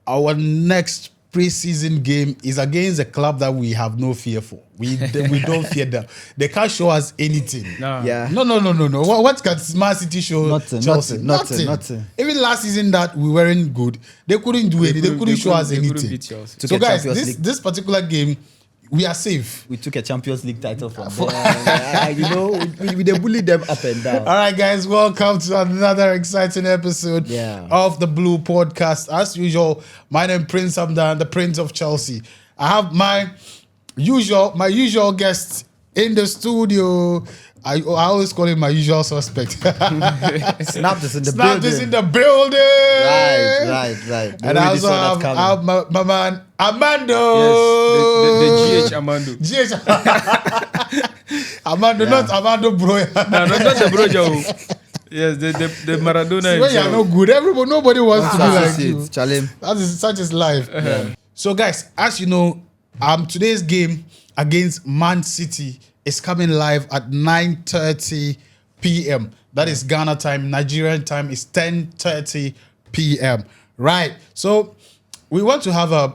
our next preseason game is against a club that we have no fear for. We don't fear them. They can't show us anything. No. Yeah. No. What can Man City show Chelsea? Nothing. Even last season that we weren't good, they couldn't do anything. They couldn't show us anything. So guys, this particular game, we are safe. We took a Champions League title from them. We bullied them up and down. All right, guys, welcome to another exciting episode of the Blue Podcast. As usual, my name is Prince Hamdan, the Prince of Chelsea. I have my usual guest in the studio. I always call him my usual suspect. Snap is in the building. Snap is in the building. Right. And I also have my man Armando. Yes, the GH Armando. GH Armando, not Armando Bro. No, not the Bro Joe. Yes, the Maradona. When you're not good, nobody wants to be like you. Chalim. Such is life. So guys, as you know, today's game against Man City is coming live at 9:30 p.m. That is Ghana time. Nigerian time is 10:30 p.m. Right. So we want to have a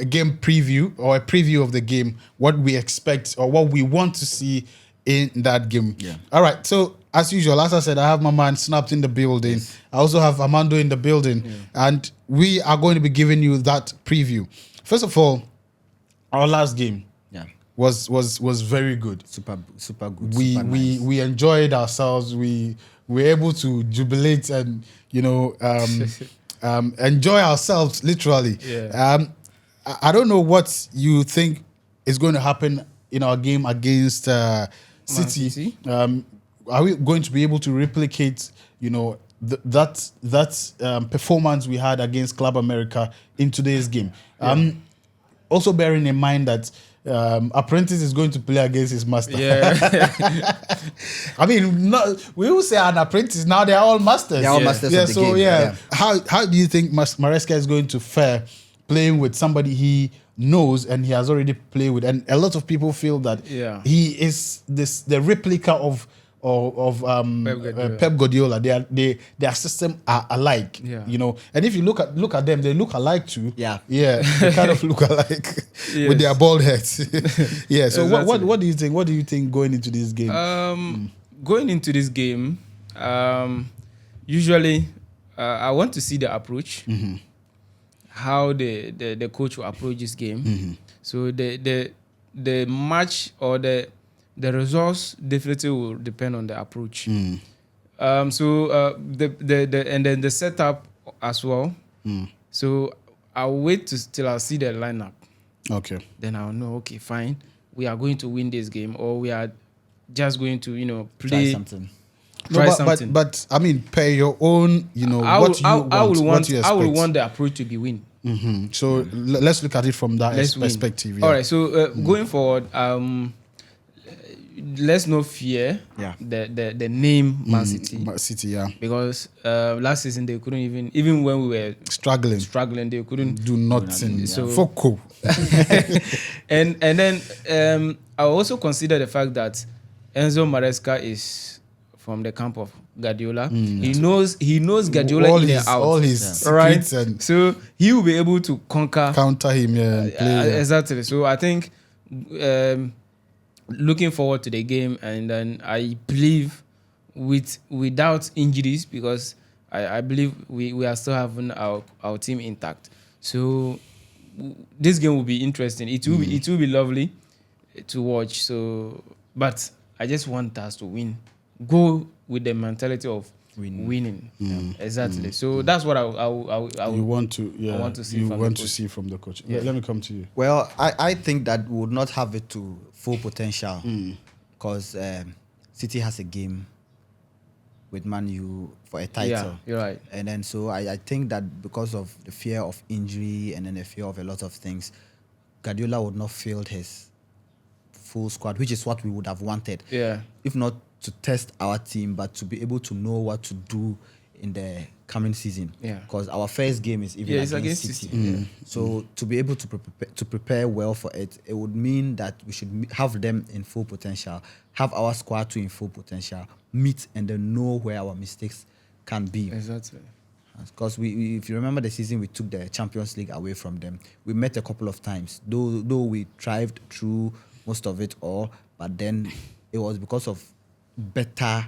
game preview or a preview of the game, what we expect or what we want to see in that game. Yeah. All right. So as usual, as I said, I have my man Snapped in the building. Yes. I also have Armando in the building, and we are going to be giving you that preview. First of all, our last game was very good. Super good. We enjoyed ourselves. We were able to jubilate and enjoy ourselves literally. Yeah. I don't know what you think is going to happen in our game against City. Are we going to be able to replicate that performance we had against Club America in today's game? Also bearing in mind that apprentice is going to play against his master. Yeah. I mean, we will say an apprentice. Now they are all masters. They're all masters of the game. Yeah. How do you think Maresca is going to fare playing with somebody he knows and he has already played with? And a lot of people feel that he is the replica of Pep Guardiola. Their system are alike. And if you look at them, they look alike too. They kind of look alike with their bald heads. So exactly. What do you think? What do you think going into this game? Going into this game, usually I want to see the approach, how the coach will approach this game. So the match or the results definitely will depend on the approach. So the setup as well. So I'll wait till I see the lineup. Okay. Then I'll know. Okay, fine. We are going to win this game, or we are just going to play something. Something. But I mean, per your own, I will want the approach to be win. So let's look at it from that perspective. All right. So going forward, let's not fear the name Man City. Because last season they couldn't even when we were struggling, they couldn't do nothing. So Foco. and then I also consider the fact that Enzo Maresca is from the camp of Guardiola. He knows Guardiola in and out. All his right. So he will be able to counter him. Exactly. So I think. Looking forward to the game, and then I believe without injuries, because I believe we are still having our team intact. So this game will be interesting. It will be lovely to watch. So, but I just want us to win. Go with the mentality of winning. Exactly. So that's what I want to see from the coach. Let me come to you. Well, I think that we would not have it to full potential because City has a game with Man U for a title. Yeah, you're right. And then so I think that because of the fear of injury and then the fear of a lot of things, Guardiola would not field his full squad, which is what we would have wanted. Yeah. If not to test our team, but to be able to know what to do in the coming season. Yeah. Because our first game is even against City. So to be able to prepare well for it, it would mean that we should have them in full potential, have our squad too in full potential, meet and then know where our mistakes can be. Exactly. Because if you remember the season, we took the Champions League away from them. We met a couple of times, though we thrived through most of it all, but then it was because of better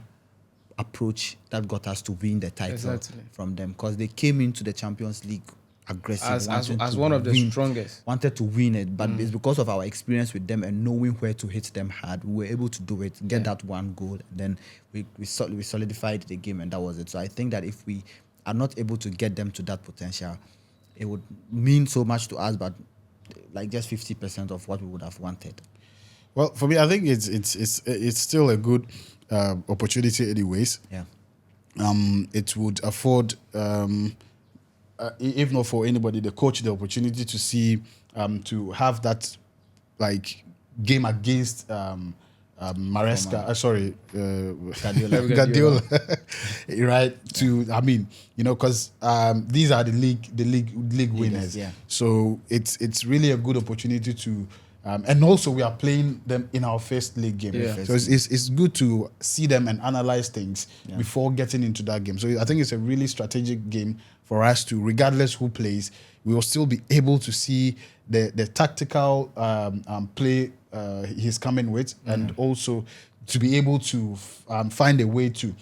approach that got us to win the title from them, because they came into the Champions League aggressive as one of the strongest, wanted to win it, but it's because of our experience with them and knowing where to hit them hard, we were able to do it, get that one goal, and then we solidified the game, and that was it. So I think that if we are not able to get them to that potential, it would mean so much to us, but like just 50% of what we would have wanted. Well, for me, I think it's still a good opportunity, anyways. Yeah. It would afford, if not for anybody, the coach the opportunity to see, to have that like game against Maresca. Guardiola. Right? To because these are the league winners. Yeah. So it's really a good opportunity to. And also we are playing them in our first league game. Yeah. So it's good to see them and analyze things before getting into that game. So I think it's a really strategic game for us to, regardless who plays, we will still be able to see the tactical play he's coming with, and also to be able to find a way to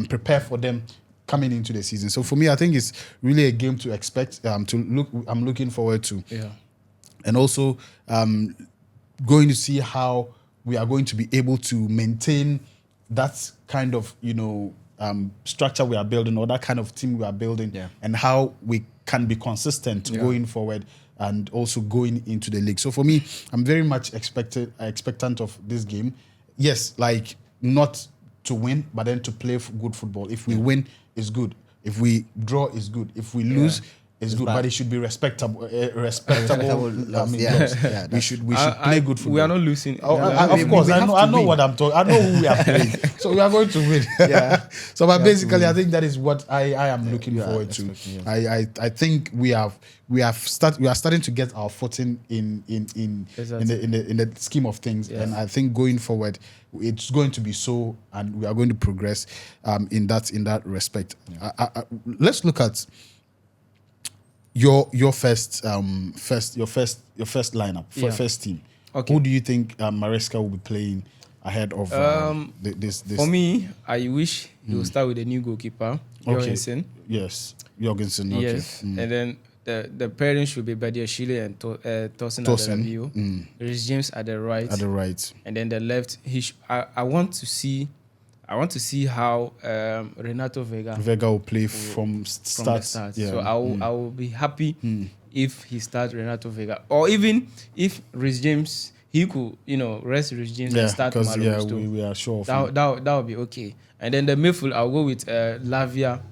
prepare for them coming into the season. So for me, I think it's really a game to expect, I'm looking forward to. Yeah. And also going to see how we are going to be able to maintain that kind of, structure we are building, or that kind of team we are building, and how we can be consistent going forward and also going into the league. So for me, I'm very much expectant of this game. Yes, like not to win, but then to play good football. If we win, it's good. If we draw, it's good. If we lose, it's good, but it should be respectable. Loss. We should play good football. We are not losing. Of course, I know what I'm talking. I know who we are playing, so we are going to win. So, but basically, I think that is what I am looking forward to. I think we are starting to get our footing in the scheme of things, and I think going forward, it's going to be so, and we are going to progress in that respect. Let's look at your first lineup, first team. Okay. Who do you think Maresca will be playing ahead of this? For me, I wish he will start with the new goalkeeper, Jorgensen. Yes, Jorgensen. Okay. Yes, and then the pairing should be Badiashile and Tosin at the review. Rhys James at the right. And then the left. I want to see how Renato Vega will play from the start. Yeah. So I will be happy if he starts Renato Vega, or even if Rhys James, he could rest Rhys James and start Malo. We are sure of that would be okay. And then the midfield, I'll go with Lavia,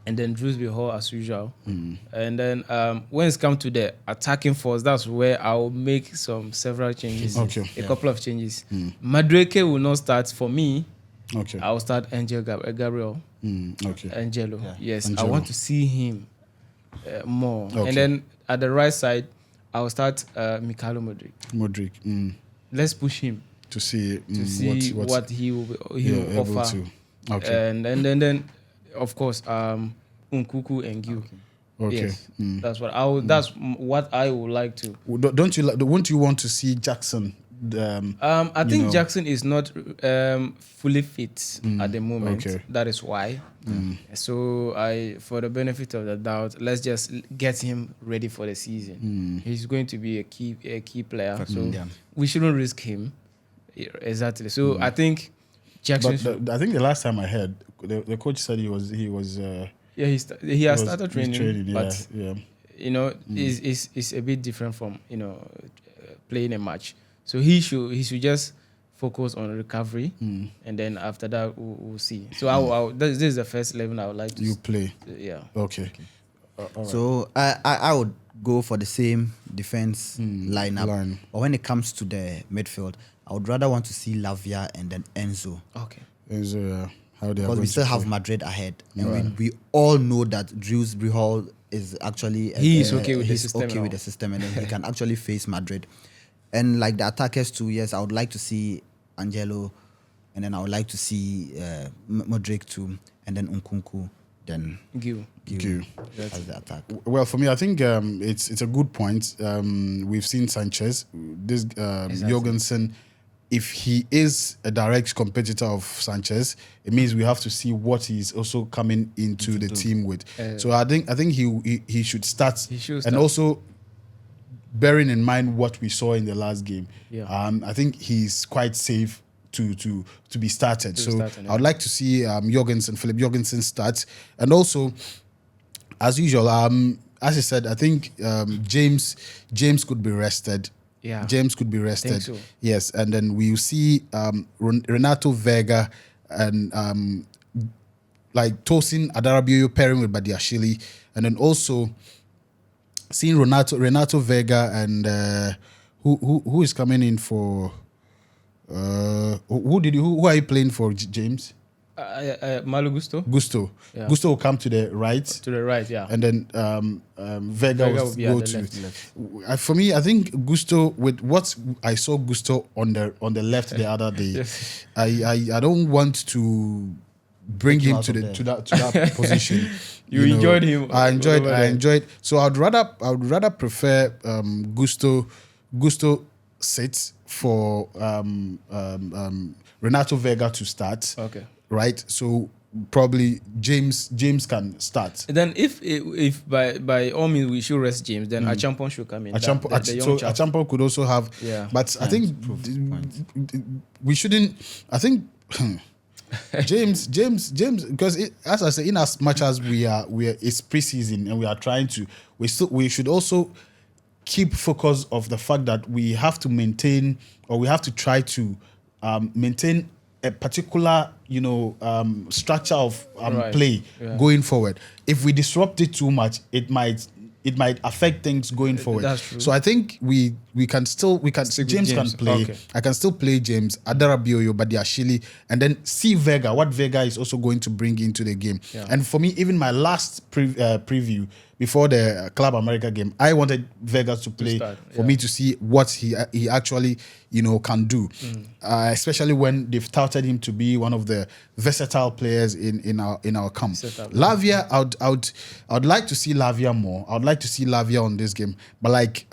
and then Drewsbury Hall as usual. And then when it's come to the attacking force, that's where I'll make several changes. A couple of changes. Madueke will not start for me. Okay. I'll start Gabriel. Angelo. Yeah. Yes, Angelo. I want to see him more. Okay. And then at the right side, I'll start Mikhailo Modric. Let's push him to see what he will offer. Okay. And then of course Nkunku and Gil. Okay. Yes, that's what I would. That's what I would like to. Won't you want to see Jackson? I think Jackson is not fully fit at the moment. Okay. That is why. So for the benefit of the doubt, let's just get him ready for the season. He's going to be a key player, so we shouldn't risk him. Exactly. So I think Jackson. But I think the last time I heard, the coach said he was. He has started training, but yeah. It's a bit different from playing a match. So he should just focus on recovery, and then after that we'll see. So this is the first 11 I would like to play. Yeah. Okay. Right. So I would go for the same defense lineup. But when it comes to the midfield, I would rather want to see Lavia and then Enzo. Okay. Enzo, because we still have Madrid ahead, and we all know that Drewsbury Hall is actually he's okay with the system, and then he can actually face Madrid. And like the attackers too, yes, I would like to see Angelo, and then I would like to see Modric too, and then Nkunku, then Gil. Gil as the attack. Well, for me, I think it's a good point. We've seen Sanchez, this Jorgensen. If he is a direct competitor of Sanchez, it means we have to see what he's also coming into the team with. So I think he should start. He should And start. also bearing in mind what we saw in the last game. Yeah. I think he's quite safe to be started. Yeah. I would like to see Philip Jorgensen start, and also, as usual, as I said, I think James could be rested. Yeah. James could be rested. so. Yes, and then we will see Renato Vega and like Tosin Adarabioyo pairing with Badiashile, and then also seeing Renato Vega and who is coming in for who are you playing for, James? Malo Gusto Gusto. Yeah. Gusto will come to the right. to the right, yeah. And then Vega will will be go at the to left. For me, I think Gusto, with what I saw Gusto on the left the other day, Yes. I don't want to bring Take him him out to of that position. You enjoyed him I over there. enjoyed. So I would rather prefer Gusto sits for Renato Vega to start. Okay. Right. So probably James can start. Then if by all means we should rest James, then Achampong should come in. The young chap. Achampong could also have. Yeah. But I think we shouldn't. I think James, because as I say, in as much as we are it's preseason and we are trying to, we should also keep focus of the fact that we have to maintain, or we have to try to maintain a particular structure of Right. play Yeah. going forward. If we disrupt it too much, it might affect things going forward. That's true. So I think we can Stick with James can James. play. Okay. I can still play James, Adarabioyo, Badiashile, and then see Vega, what Vega is also going to bring into the game. Yeah. And for me, even my last preview before the Club America game, I wanted Vega to play start, for yeah. me to see what he actually can do, especially when they've touted him to be one of the versatile players in our camp. Setup. Lavia, I would like to see Lavia more. I would like to see Lavia on this game, but like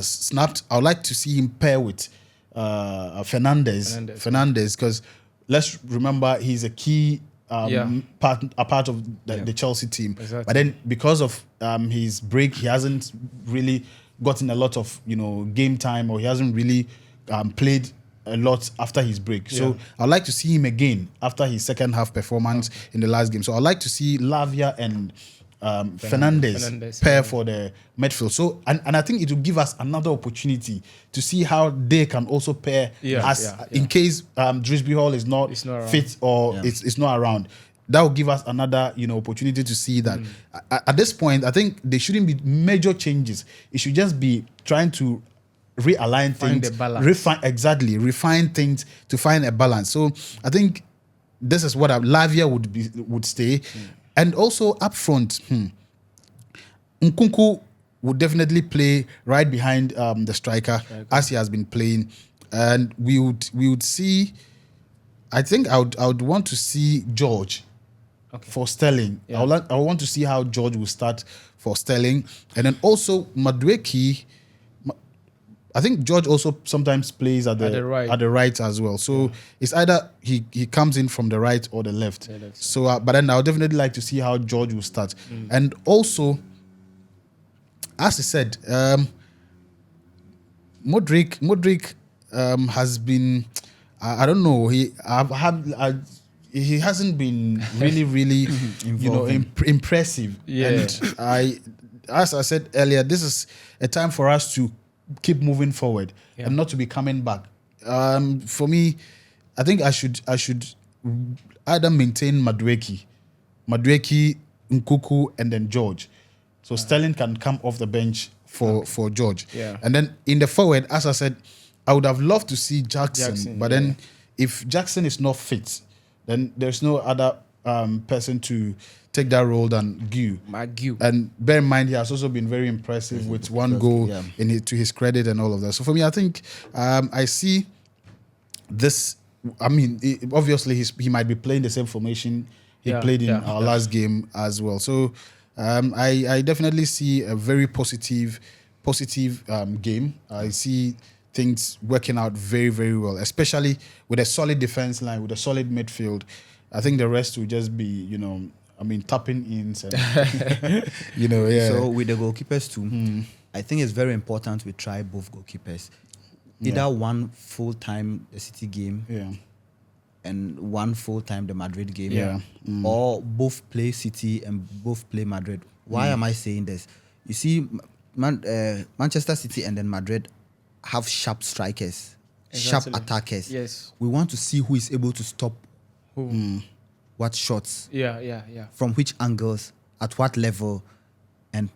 snapped, I would like to see him pair with Fernandez, because let's remember he's a key part of the Chelsea team. Exactly. But then because of his break, he hasn't really gotten a lot of game time, or he hasn't really played a lot after his break. So I'd like to see him again after his second half performance in the last game. So I'd like to see Lavia and Fernandez pair for the midfield. So and I think it will give us another opportunity to see how they can also pair in case Drisby Hall is not fit or it's not around. That will give us another opportunity to see that. At this point, I think there shouldn't be major changes. It should just be trying to realign things, the balance. refine things to find a balance. So I think this is what Lavia would stay. And also up front, Nkunku would definitely play right behind the striker as he has been playing, and we would see. I think I would want to see George for Sterling. Yeah. I want to see how George will start for Sterling, and then also Madueke. I think George also sometimes plays at the right as well. So it's either he comes in from the right or the left. So, but then I would definitely like to see how George will start. And also, as I said, Modric has been, I don't know, he hasn't been really impressive. Yeah. And as I said earlier, this is a time for us to keep moving forward and not to be coming back. For me, I think I should either maintain Madueke, Nkunku, and then George. So Sterling can come off the bench for George. Yeah. And then in the forward, as I said, I would have loved to see Jackson, but then if Jackson is not fit, then there's no other person to take that role than Gui. And bear in mind, he has also been very impressive with one goal to his credit and all of that. So for me, I think I see this. I mean, obviously he might be playing the same formation he Yeah, played in yeah, our yeah. last game as well. So I definitely see a very positive game. I see things working out very, very well, especially with a solid defense line, with a solid midfield. I think the rest will just be, tapping ins and, yeah. So with the goalkeepers too, I think it's very important we try both goalkeepers. Either one full time the City game Yeah. and one full time the Madrid game, Yeah. or both play City and both play Madrid. Why am I saying this? You see, Manchester City and then Madrid have sharp strikers, sharp Exactly. attackers. Yes. We want to see who is able to stop Who? what shots, Yeah. from which angles, at what level, and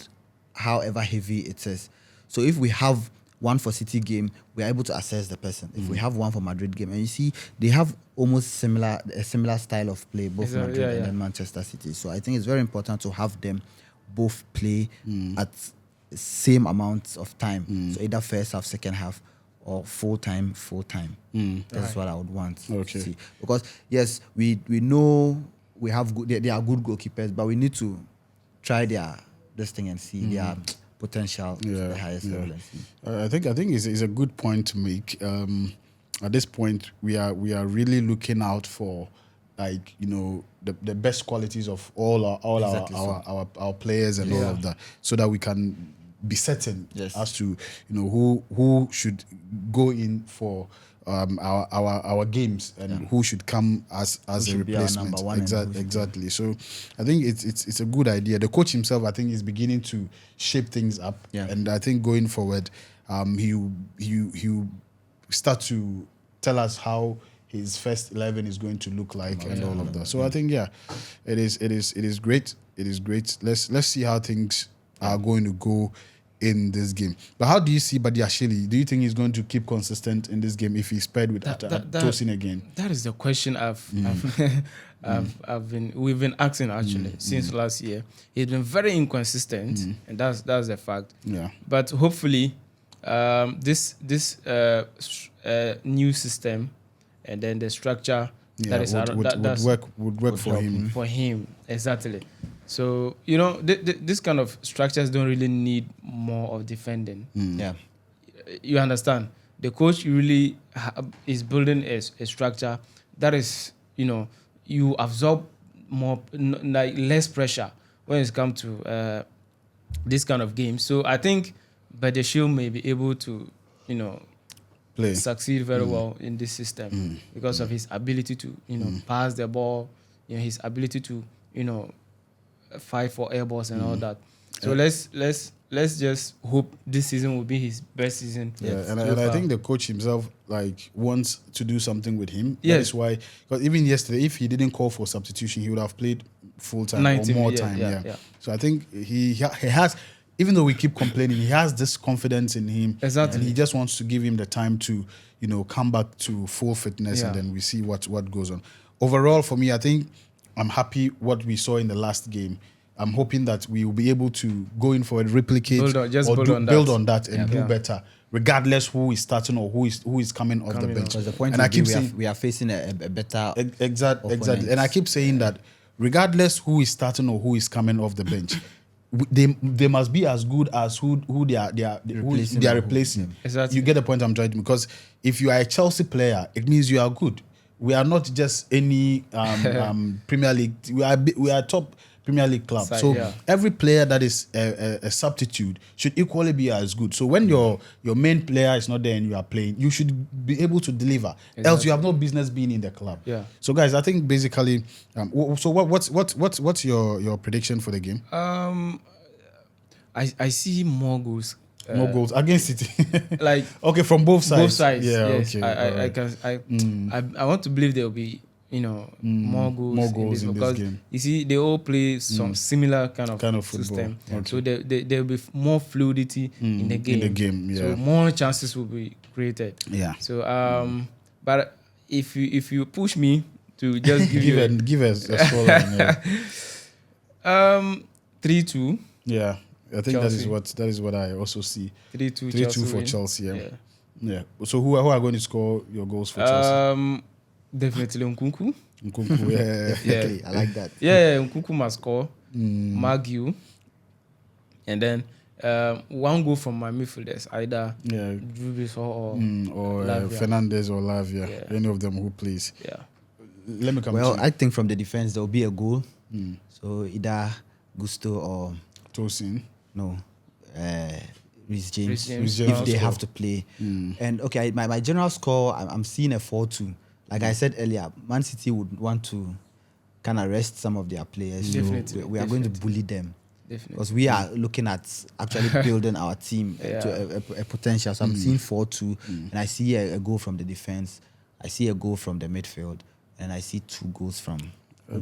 however heavy it is. So if we have one for City game, we are able to assess the person. If we have one for Madrid game, and you see they have almost a similar style of play, both Exactly, Madrid yeah. and then Manchester City. So I think it's very important to have them both play at the same amount of time. So either first half, second half, or full time. That's what I would want to see. Because yes, we know we have good. They are good goalkeepers, but we need to try this thing and see their potential to the highest level. And see. I think it's a good point to make. At this point, we are really looking out for, like, the best qualities of all Exactly our players and all of that, so that we can be certain as to who should go in for our games and who should come as a should be our replacement. number one and who should be- Exactly. So I think it's a good idea. The coach himself, I think, is beginning to shape things up, and I think going forward, he'll start to tell us how his first 11 is going to look like and all of that. So I think it is great. It is great. Let's see how things are going to go in this game. But how do you see Badiashile? Do you think he's going to keep consistent in this game if he's paired with Tosin again? That is the question we've been asking actually since last year. He's been very inconsistent, and that's the fact. Yeah. But hopefully, this new system and then the structure that is would work for him. For him, exactly. So this kind of structures don't really need more of defending. Yeah. You understand? The coach really is building a structure that is, you absorb more, like less pressure when it comes to this kind of game. So I think Badiashile may be able to, Play. succeed very well in this system because of his ability to, pass the ball, his ability to, fight for air balls and all that. So let's just hope this season will be his best season. And I think the coach himself wants to do something with him. Yes. That is why, because even yesterday, if he didn't call for substitution, he would have played full time or 90 more yeah, time. yeah. So I think he has, even though we keep complaining, he has this confidence in him. Exactly. And he just wants to give him the time to, come back to full fitness, and then we see what goes on. Overall, for me, I think I'm happy what we saw in the last game. I'm hoping that we will be able to go in forward, replicate, build on that and do better, regardless who is starting or who is coming off the bench. Because the point and I keep we saying, we are facing a better exactly. opponent. And I keep saying that regardless who is starting or who is coming off the bench, they must be as good as who they are replacing. Exactly. You get the point I'm trying to, because if you are a Chelsea player, it means you are good. We are not just any Premier League. We are a top Premier League club. So every player that is a substitute should equally be as good. So when your main player is not there and you are playing, you should be able to deliver. Exactly. Else you have no business being in the club. Yeah. So guys, I think basically, so what's your prediction for the game? I see more goals. More goals against City. Like okay, from both sides. Both sides. Yeah. Yes. Okay. I want to believe there will be more goals in because this game. you see they all play some similar kind of football. system. Okay. So there will be more fluidity in the game. Yeah. So more chances will be created. Yeah. So but if you push me to just give us a scoreline. 3-2. Yeah. I think Chelsea. that is what I also see. 3-2 for Chelsea. Yeah. So who are going to score your goals for Chelsea? Definitely Nkunku. Nkunku, yeah. Definitely, I like that. Yeah, Nkunku must score. Maguire. And then one goal from my midfielders, either Yeah. Drubis or Or Lavia. Fernandez or Lavia, Yeah. any of them who plays. Yeah. Let me come Well, to you. I think from the defense there will be a goal. So either Gusto or Tosin. no, Reece James, Reece James. if James they score. have to play. And okay, my general score, I'm seeing a 4-2. Like I said earlier, Man City would want to kind of rest some of their players. Definitely, So we are going to bully them. Definitely. Because we are looking at actually building our team to a potential. So I'm seeing 4-2, and I see a goal from the defense. I see a goal from the midfield, and I see 2 goals from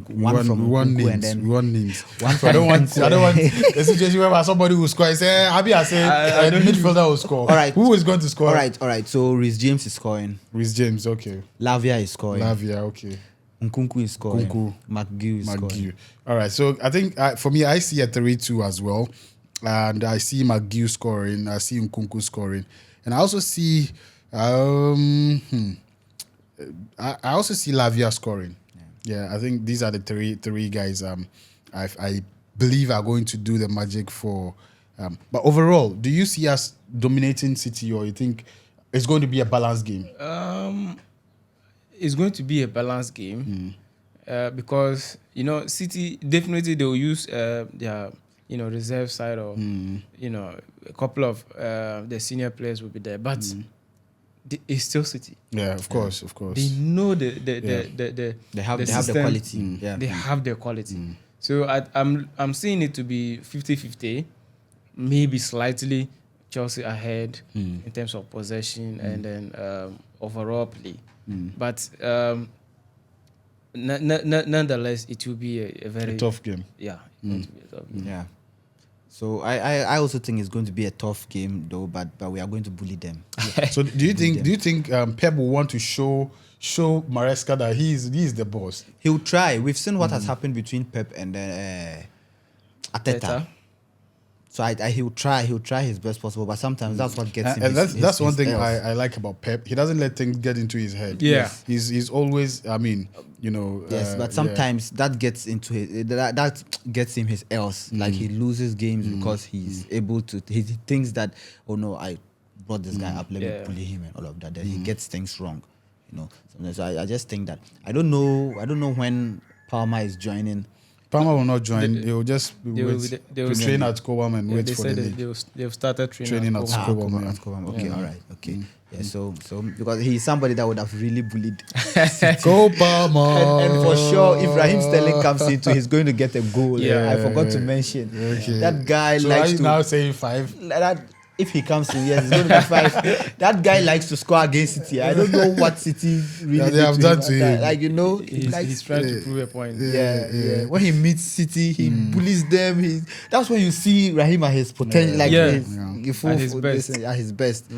one from Nkunku and then one names. one from I don't want Nkunku. a situation where somebody will score. I say, Abi, I say, I don't midfielder will score. All right. Who is going to score? All right. So Reece James is scoring. Reece James, okay. Lavia is scoring. Lavia, okay. Nkunku is scoring. Nkunku. Maguire is scoring. Maguire. All right. So I think for me, I see a 3-2 as well. And I see Maguire scoring. I see Nkunku scoring. And I also see I also see Lavia scoring. Yeah, I think these are the three guys I believe are going to do the magic for. But overall, do you see us dominating City, or you think it's going to be a balanced game? It's going to be a balanced game because City definitely they will use their reserve side, or a couple of the senior players will be there, but it's still City. Yeah, of course. They know the They have the system. quality. Yeah. They have their quality. So I'm seeing it to be 50-50, maybe slightly Chelsea ahead in terms of possession and then overall play. But nonetheless, it will be a very tough game. Yeah, it's going to be a tough game. Yeah. So I also think it's going to be a tough game though, but we are going to bully them. So do you think Pep will want to show Maresca that he is the boss? He'll try. We've seen what has happened between Pep and Arteta. So he'll try his best possible, but sometimes that's what gets him. And that's one his thing L's. I like about Pep. He doesn't let things get into his head. Yeah. He's always, Yes, but sometimes that gets into that gets him his L's. Like he loses games because he's able to. He thinks that, oh no, I brought this guy up, let me bully him and all of that. Then he gets things wrong, Sometimes so I just think that I don't know when Palmer is joining. Palmer will not join. They will just they will train at Cobham and wait they for said the that league. they've started Training at Cobham. Cobham. Okay, all right, okay. Yeah, so because he's somebody that would have really bullied. Go Palmer. And for sure, if Raheem Sterling comes into, he's going to get a goal. Yeah. I forgot to mention. Okay. That guy So likes are you to. now saying 5? That if he comes in, yes, it's going to be 5. That guy likes to score against City. I don't know what City really they have did done to to him. him. Like, he likes. He's trying to prove a point. Yeah. When he meets City, he bullies them. That's when you see Raheem at his potential, At his best.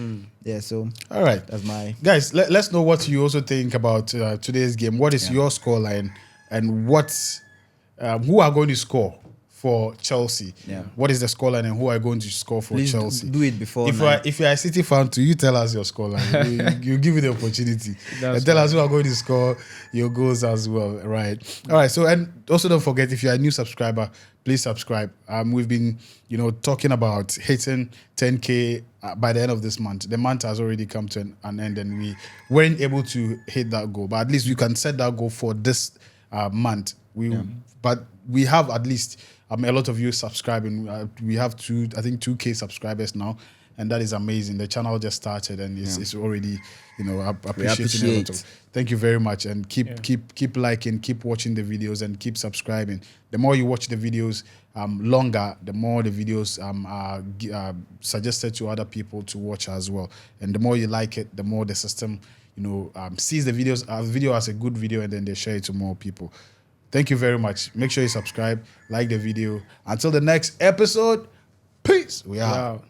Yeah, so All right. that's my Guys, let's know what you also think about today's game. What is your scoreline, and who are going to score for Chelsea? Yeah. What is the scoreline, and who are going to score for Please Chelsea? do it before. If you are a City fan too, you tell us your scoreline. you give you the opportunity. And tell us who are going to score your goals as well. Right. All right. So, and also don't forget, if you are a new subscriber, please subscribe. We've been, talking about hitting 10K by the end of this month. The month has already come to an end, and we weren't able to hit that goal. But at least we can set that goal for this month. But we have at least a lot of you subscribing. We have 2K subscribers now, and that is amazing. The channel just started, and it's already, appreciating a lot of. Thank you very much, and keep liking, keep watching the videos, and keep subscribing. The more you watch the videos longer, the more the videos are suggested to other people to watch as well. And the more you like it, the more the system, sees the video as a good video, and then they share it to more people. Thank you very much. Make sure you subscribe, like the video. Until the next episode, peace. We are out.